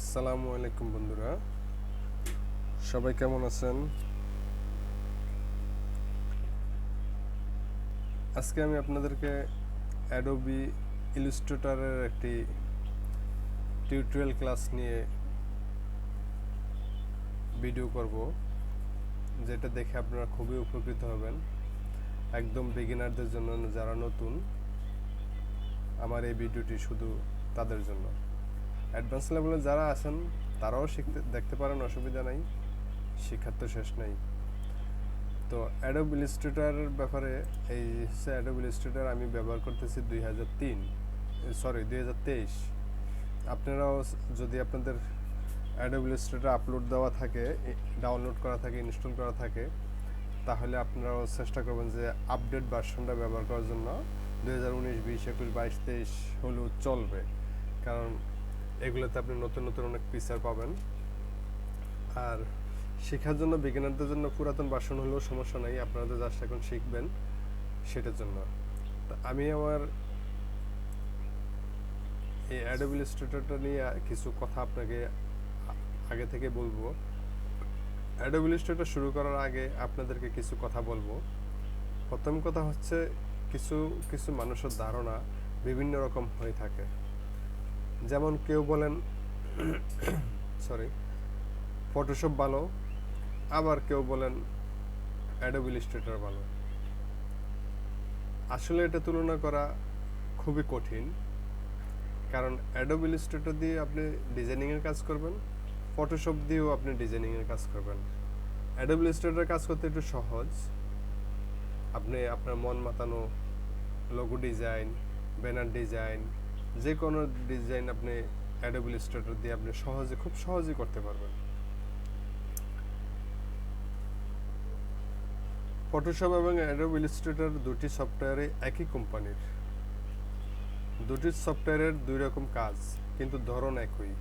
আসসালামু আলাইকুম বন্ধুরা, সবাই কেমন আছেন? আজকে আমি আপনাদেরকে অ্যাডোবি ইলাস্ট্রেটরের একটি টিউটোরিয়াল ক্লাস নিয়ে ভিডিও করব, যেটা দেখে আপনারা খুবই উপকৃত হবেন। একদম বিগিনারদের জন্য, যারা নতুন, আমার এই ভিডিওটি শুধু তাদের জন্য। অ্যাডভান্স লেভেলে যারা আছেন তারাও দেখতে পারেন, অসুবিধা নাই, শিক্ষার তো শেষ নেই। তো অ্যাডোবি ইলাস্ট্রেটরের ব্যাপারে, এই অ্যাডোবি ইলাস্ট্রেটর আমি ব্যবহার করতেছি 2023। আপনারাও যদি আপনাদের অ্যাডোবি ইলাস্ট্রেটর আপলোড দেওয়া থাকে, ডাউনলোড করা থাকে, ইনস্টল করা থাকে, তাহলে আপনারাও চেষ্টা করবেন যে আপডেট ভার্সনটা ব্যবহার করার জন্য। 2019, 20, 21, 22, 23 হলেও চলবে, কারণ এগুলোতে আপনি নতুন নতুন অনেক ফিচার পাবেন। আর শেখার জন্য, বিগিনারদের জন্য পুরাতন ভার্সন হলেও সমস্যা নাই, আপনারা তো জাস্ট এখন শিখবেন সেটার জন্য। আমি আমার এই অ্যাডোবি ইলাস্ট্রেটরটা নিয়ে কিছু কথা আপনাকে আগে থেকে বলবো। অ্যাডোবি ইলাস্ট্রেটর শুরু করার আগে আপনাদেরকে কিছু কথা বলবো। প্রথম কথা হচ্ছে, কিছু কিছু মানুষের ধারণা বিভিন্ন রকম হয়ে থাকে। যেমন কেউ বলেন ফটোশপ ভালো, আবার কেউ বলেন অ্যাডোবি ইলাস্ট্রেটর ভালো। আসলে এটা তুলনা করা খুবই কঠিন, কারণ অ্যাডোবি ইলাস্ট্রেটর দিয়ে আপনি ডিজাইনিংয়ের কাজ করবেন, ফটোশপ দিয়েও আপনি ডিজাইনিংয়ের কাজ করবেন। অ্যাডোবি ইলাস্ট্রেটরের কাজ করতে একটু সহজ। আপনি আপনার মন মাতানো লোগো ডিজাইন, ব্যানার ডিজাইন, যে কোনো ডিজাইন আপনি অ্যাডোবি ইলাস্ট্রেটর দিয়ে আপনি খুব সহজেই করতে পারবেন। ফটোশপ এবং অ্যাডোবি ইলাস্ট্রেটর দুটি সফটওয়্যারে একই কোম্পানির। দুটি সফটওয়্যারের দুই রকম কাজ, কিন্তু ধরন একই।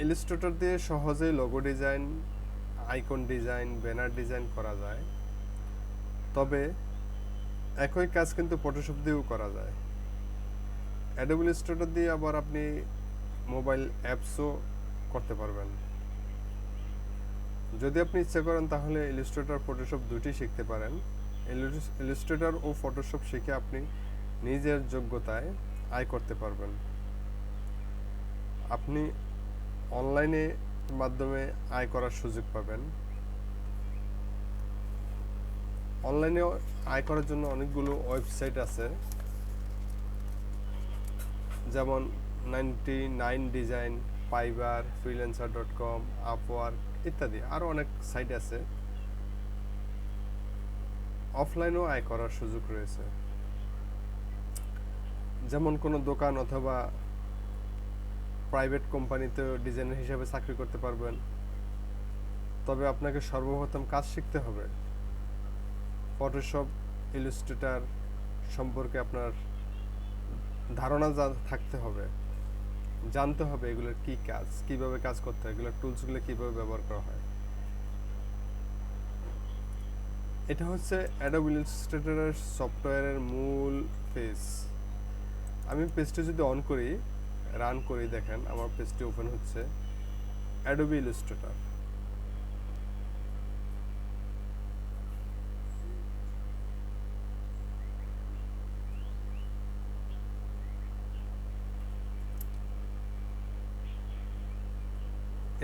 ইলাস্ট্রেটর দিয়ে সহজেই logo design, icon design, banner design করা যায়, তবে একই কাজ কিন্তু ফটোশপ দিয়েও করা যায়। অ্যাডোবি ইলাস্ট্রেটর দিয়ে আবার আপনি মোবাইল অ্যাপসও করতে পারবেন। যদি আপনি ইচ্ছা করেন তাহলে ইলাস্ট্রেটর, ফটোশপ দুটি শিখতে পারেন। ইলাস্ট্রেটর ও ফটোশপ শিখে আপনি নিজের যোগ্যতায় আয় করতে পারবেন। আপনি অনলাইনে মাধ্যমে আয় করার সুযোগ পাবেন। অনলাইনে আয় করার জন্য অনেকগুলো ওয়েবসাইট আছে, যেমন 99 ডিজাইন, ফাইবার, freelancer.com, আপওয়ার্ক ইত্যাদি। আরও অনেক সাইট আছে। অফলাইনেও আয় করার সুযোগ রয়েছে, যেমন কোনো দোকান অথবা প্রাইভেট কোম্পানিতে ডিজাইনার হিসেবে চাকরি করতে পারবেন। তবে আপনাকে সর্বপ্রথম কাজ শিখতে হবে। ফটোশপ, ইলাস্ট্রেটর সম্পর্কে আপনার ধারণা থাকতে হবে, জানতে হবে এগুলোর কি কাজ, কিভাবে কাজ করতে হয়, এগুলোর টুলসগুলো কিভাবে ব্যবহার করা হয়। এটা হচ্ছে অ্যাডোবি ইলাস্ট্রেটরের সফটওয়্যারের মূল পেজ। আমি পেজটি যদি অন করি, রান করি, দেখেন আমার পেজটি ওপেন হচ্ছে, অ্যাডোবি ইলাস্ট্রেটর।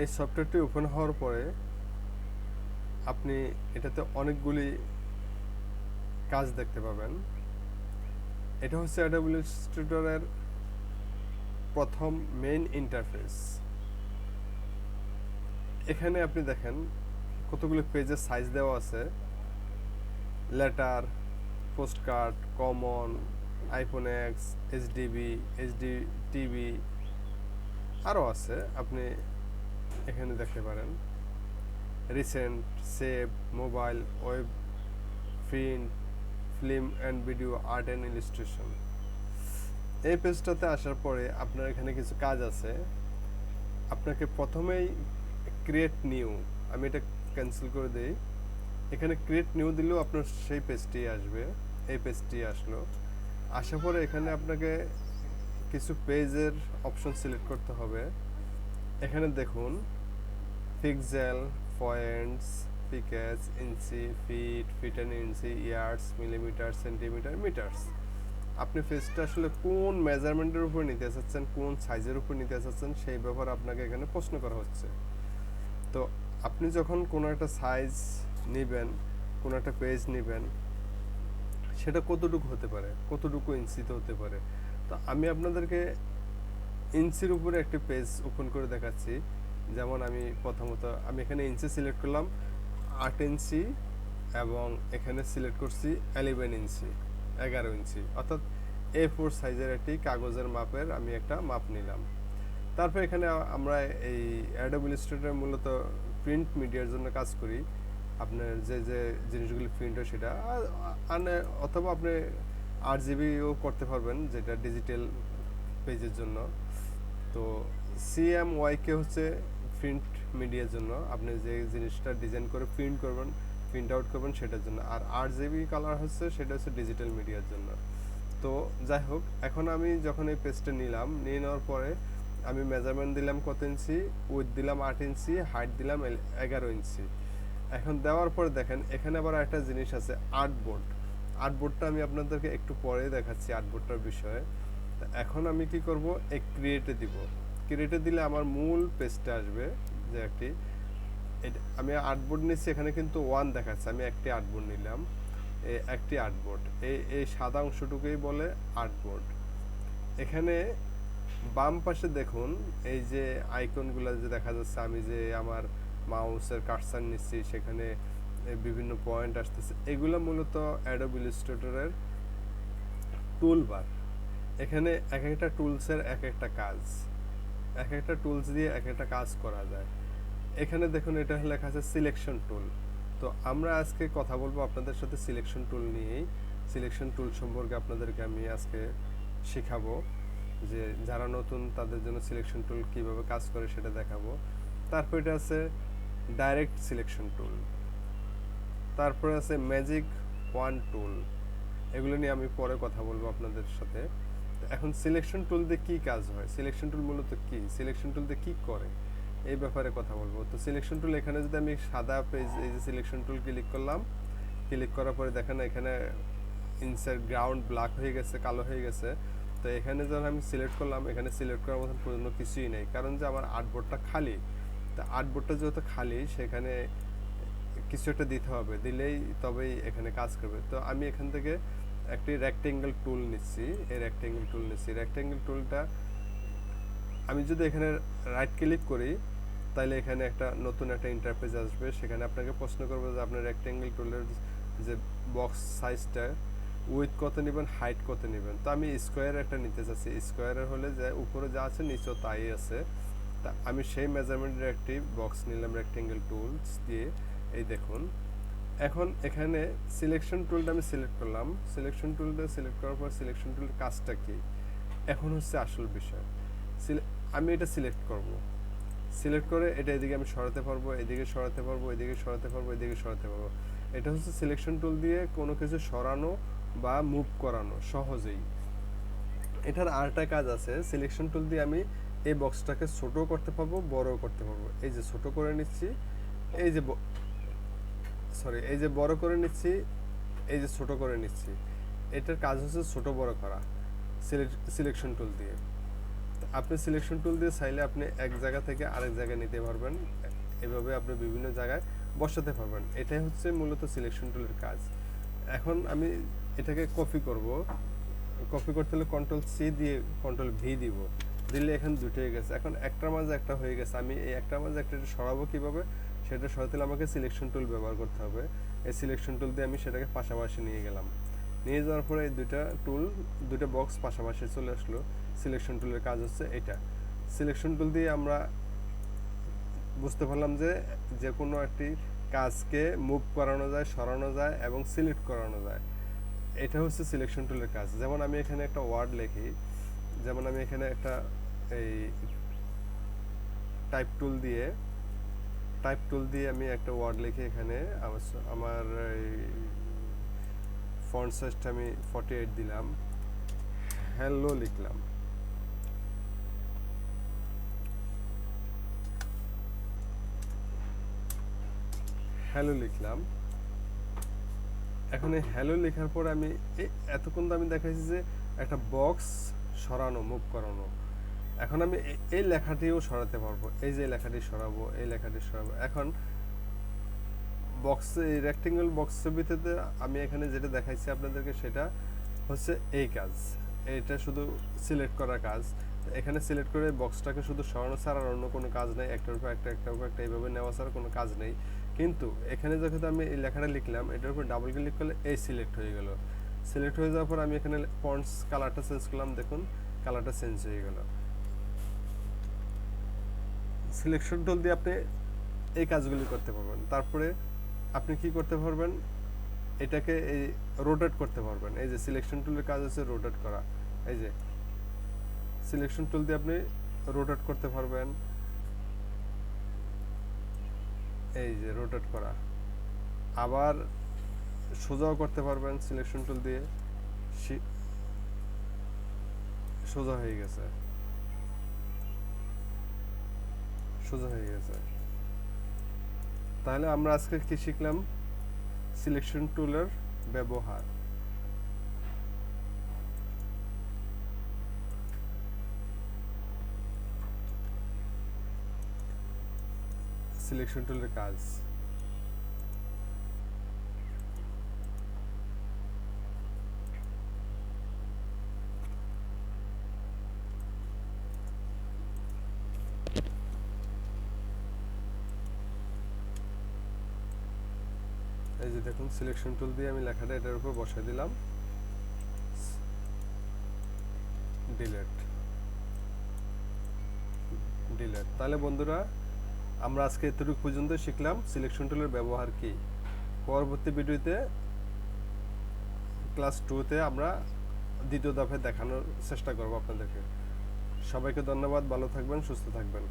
এই সফটওয়্যারটি ওপেন হওয়ার পরে আপনি এটাতে অনেকগুলি কাজ দেখতে পাবেন। এটা হচ্ছে অ্যাডোবি ইলাস্ট্রেটরের প্রথম মেইন ইন্টারফেস। এখানে আপনি দেখেন কতগুলো পেজের সাইজ দেওয়া আছে: letter, postcard, common, iPhone x, HDB, HD TV আরও আছে, আপনি এখানে দেখতে পারেন। Recent, save, mobile, web, print, film and video, art and illustration. এই পেজটাতে আসার পরে আপনার এখানে কিছু কাজ আছে। আপনাকে প্রথমেই ক্রিয়েট নিউ, আমি এটা ক্যান্সেল করে দিই। এখানে ক্রিয়েট নিউ দিলেও আপনার সেই পেজটি আসবে। এই পেজটি আসলো, আসার পরে এখানে আপনাকে কিছু পেজের অপশন সিলেক্ট করতে হবে। এখানে দেখুন pixel, points, picas, inch, feet, feet and inches, yards, millimetre, centimetre, metres. আপনি পেজটা আসলে কোন মেজারমেন্টের উপর নিতে চাচ্ছেন, কোন সাইজের উপর নিতে চাচ্ছেন, সেই ব্যাপারে আপনাকে এখানে প্রশ্ন করা হচ্ছে। তো আপনি যখন কোনো একটা সাইজ নেবেন, কোনো একটা পেজ নেবেন, সেটা কতটুকু হতে পারে, কতটুকু ইঞ্চিতে হতে পারে। তো আমি আপনাদেরকে ইঞ্চির উপরে একটি পেজ ওপেন করে দেখাচ্ছি। যেমন আমি প্রথমত আমি এখানে ইঞ্চি সিলেক্ট করলাম 8 ইঞ্চি, এবং এখানে সিলেক্ট করছি 11 ইঞ্চি, 11 ইঞ্চি, অর্থাৎ A4 সাইজের একটি কাগজের মাপের আমি একটা মাপ নিলাম। তারপর এখানে আমরা এই অ্যাডোব ইলাস্ট্রেটর মূলত প্রিন্ট মিডিয়ার জন্য কাজ করি। আপনার যে যে জিনিসগুলি প্রিন্ট হয় সেটা, অথবা আপনি RGBও করতে পারবেন, যেটা ডিজিটাল পেজের জন্য। তো CMYK হচ্ছে প্রিন্ট মিডিয়ার জন্য, আপনি যে জিনিসটা ডিজাইন করে প্রিন্ট করবেন, প্রিন্ট আউট করবেন সেটার জন্য। আর RGB কালার হচ্ছে, সেটা হচ্ছে ডিজিটাল মিডিয়ার জন্য। তো যাই হোক, এখন আমি যখন এই পেজটা নিলাম, নিয়ে নেওয়ার পরে আমি মেজারমেন্ট দিলাম কত ইঞ্চি, উইথ দিলাম 8 ইঞ্চি, হাইট দিলাম 11 ইঞ্চি। এখন দেওয়ার পরে দেখেন এখানে আবার একটা জিনিস আছে, আর্টবোর্ড। আর্টবোর্ডটা আমি আপনাদেরকে একটু পরে দেখাচ্ছি আর্টবোর্ডটার বিষয়ে। এখন আমি কি করব, এই ক্রিয়েটে দিব। ক্রিয়েটে দিলে আমার মূল পেজটা আসবে, যে একটি আমি আর্টবোর্ড নিচ্ছি, এখানে কিন্তু 1 দেখাচ্ছে, আমি একটি আর্টবোর্ড নিলাম, একটি আর্টবোর্ড। এই সাদা অংশটুকুই বলে আর্টবোর্ড। এখানে বাম পাশে দেখুন এই যে আইকনগুলো যে দেখা যাচ্ছে, আমি যে আমার মাউসের কার্সার নিচ্ছি, সেখানে বিভিন্ন পয়েন্ট আসতেছে, এগুলো মূলত অ্যাডোব ইলাস্ট্রেটরের টুলবার। এখানে এক একটা টুলসের এক একটা কাজ, এক একটা টুলস দিয়ে এক একটা কাজ করা যায়। এখানে দেখুন এটা লেখা আছে সিলেকশন টুল। তো আমরা আজকে কথা বলবো আপনাদের সাথে সিলেকশন টুল নিয়েই। সিলেকশন টুল সম্পর্কে আপনাদেরকে আমি আজকে শেখাবো, যে যারা নতুন তাদের জন্য সিলেকশন টুল কিভাবে কাজ করে সেটা দেখাবো। তারপর এটা আছে ডাইরেক্ট সিলেকশন টুল, তারপরে আছে ম্যাজিক ওয়ান টুল। এগুলো নিয়ে আমি পরে কথা বলবো আপনাদের সাথে। এখন সিলেকশন টুল দিয়ে কী কাজ হয়, সিলেকশন টুল মূলত কী, সিলেকশন টুল দিয়ে কী করে, এই ব্যাপারে কথা বলবো। তো সিলেকশন টুল, এখানে যদি আমি সাদা পেজ, এই যে সিলেকশন টুল ক্লিক করলাম, ক্লিক করার পরে দেখেন এখানে ইনসাইড গ্রাউন্ড ব্ল্যাক হয়ে গেছে, কালো হয়ে গেছে। তো এখানে যখন আমি সিলেক্ট করলাম, এখানে সিলেক্ট করার মতন কোনো কিছুই নেই, কারণ যে আমার আর্টবোর্ডটা খালি। তা আর্টবোর্ডটা যেহেতু খালি, সেখানে কিছু একটা দিতে হবে, দিলেই তবেই এখানে কাজ করবে। তো আমি এখান থেকে একটি রেক্টেঙ্গেল টুল নিচ্ছি, এই রেক্টেঙ্গেল টুল নিচ্ছি। রেক্টেঙ্গেল টুলটা আমি যদি এখানে রাইট ক্লিক করি, তাহলে এখানে একটা নতুন একটা ইন্টারফেস আসবে, সেখানে আপনাকে প্রশ্ন করবে যে আপনার রেক্টেঙ্গেল টুলের যে বক্স সাইজটা, উইথ কত নেবেন, হাইট কত নেবেন। তো আমি স্কোয়ার একটা নিতে চাচ্ছি, স্কোয়ারের হলে যে উপরে যা আছে নিচেও তাই আছে। তা আমি সেই মেজারমেন্টের একটি বক্স নিলাম রেক্টেঙ্গেল টুলস দিয়ে। এই দেখুন, এখন এখানে সিলেকশন টুলটা আমি সিলেক্ট করলাম। সিলেকশন টুলটা সিলেক্ট করার পর সিলেকশন টুলের কাজটা কি, এখন হচ্ছে আসল বিষয়। আমি এটা সিলেক্ট করব, সিলেক্ট করে এটা এদিকে আমি সরাতে পারবো, এদিকে সরাতে পারবো, এদিকে সরাতে পারবো, এদিকে সরাতে পারবো। এটা হচ্ছে সিলেকশন টুল দিয়ে কোনো কিছু সরানো বা মুভ করানো সহজেই। এটার আরেকটা কাজ আছে, সিলেকশন টুল দিয়ে আমি এই বক্সটাকে ছোটও করতে পারবো, বড়ও করতে পারবো। এই যে ছোট করে নিচ্ছি, এই যে এই যে বড় করে নিচ্ছি, এই যে ছোট করে নিচ্ছি। এটার কাজ হচ্ছে ছোট বড় করা সিলেকশন টুল দিয়ে। আপনি সিলেকশন টুল দিয়ে চাইলে আপনি এক জায়গা থেকে আরেক জায়গায় নিতে পারবেন, এভাবে আপনি বিভিন্ন জায়গায় বসাতে পারবেন। এটাই হচ্ছে মূলত সিলেকশন টুলের কাজ। এখন আমি এটাকে কপি করব, কপি করতে হলে কন্ট্রোল-C দিয়ে কন্ট্রোল-V দিব, দিলে এখানে দুটো হয়ে গেছে। এখন একটার মাঝে একটা হয়ে গেছে, আমি এই একটার মাঝে একটা সরাবো কীভাবে, সেটা সরাতে হলে আমাকে সিলেকশন টুল ব্যবহার করতে হবে। এই সিলেকশন টুল দিয়ে আমি সেটাকে পাশাপাশি নিয়ে গেলাম। নিয়ে যাওয়ার পরে এই দুইটা বক্স পাশাপাশি চলে আসলো। সিলেকশন টুলের কাজ হচ্ছে এটা। সিলেকশন টুল দিয়ে আমরা বুঝতে পারলাম যে যে কোনো একটি কাজকে মুভ করানো যায়, সরানো যায় এবং সিলেক্ট করানো যায়। এটা হচ্ছে সিলেকশন টুলের কাজ। যেমন আমি এখানে একটা ওয়ার্ড লিখি, যেমন আমি এখানে একটা এই টাইপ টুল দিয়ে আমি একটা ওয়ার্ড লিখে এখানে আমার এই ফন্ট সাইজটা আমি 48 দিলাম, হ্যালো লিখলাম। হ্যালো লিখলাম। এখন এই হ্যালো লেখার পর আমি এতক্ষণ তো আমি দেখাইছি যে একটা বক্স সরানো, মুভ করানো। এখন আমি এই লেখাটিও সরাতে পারবো। এই যে লেখাটি সরাবো, এই লেখাটি সরাবো। এখন বক্সে রেক্টেঙ্গল বক্সের ভিতরে আমি এখানে যেটা দেখাইছি আপনাদেরকে সেটা হচ্ছে এই কাজ। এটা শুধু সিলেক্ট করার কাজ। এখানে সিলেক্ট করে বক্সটাকে শুধু সরানো ছাড়া আর অন্য কোনো কাজ নেই। একটার উপর একটা এইভাবে নেওয়া ছাড়া কোনো কাজ নেই। কিন্তু এখানে যখন আমি এই লেখাটা লিখলাম, এটার উপর ডাবল ক্লিক করলে এই সিলেক্ট হয়ে গেল। সিলেক্ট হয়ে যাওয়ার পর আমি এখানে ফন্টস কালারটা চেঞ্জ করলাম, দেখুন কালারটা চেঞ্জ হয়ে গেল। সিলেকশন টুল দিয়ে আপনি এই কাজগুলি করতে পারবেন। তারপরে আপনি কি করতে পারবেন, এটাকে এই রোটেট করতে পারবেন। এই যে সিলেকশন টুলের কাজ হচ্ছে রোটেট করা। এই যে সিলেকশন টুল দিয়ে আপনি রোটেট করতে পারবেন। এই যে রোটেট করা, আবার সোজাও করতে পারবেন সিলেকশন টুল দিয়ে। সোজা হয়ে গেছে, সোজা হয়ে গেছে। তাহলে আমরা আজকে কি শিখলাম? সিলেকশন টুলের ব্যবহার। সিলেকশন টুলের কাজ। এই যে দেখুন সিলেকশন টুল দিয়ে আমি লেখাটা এটার উপর বসাই দিলাম, ডিলেট। তাহলে বন্ধুরা আমরা আজকে এতটুকু পর্যন্ত শিখলাম সিলেকশন টুলের ব্যবহার কি। পরবর্তী ভিডিওতে ক্লাস 2-তে আমরা দ্বিতীয় দফায় দেখানোর চেষ্টা করব আপনাদেরকে। সবাইকে ধন্যবাদ, ভালো থাকবেন, সুস্থ থাকবেন।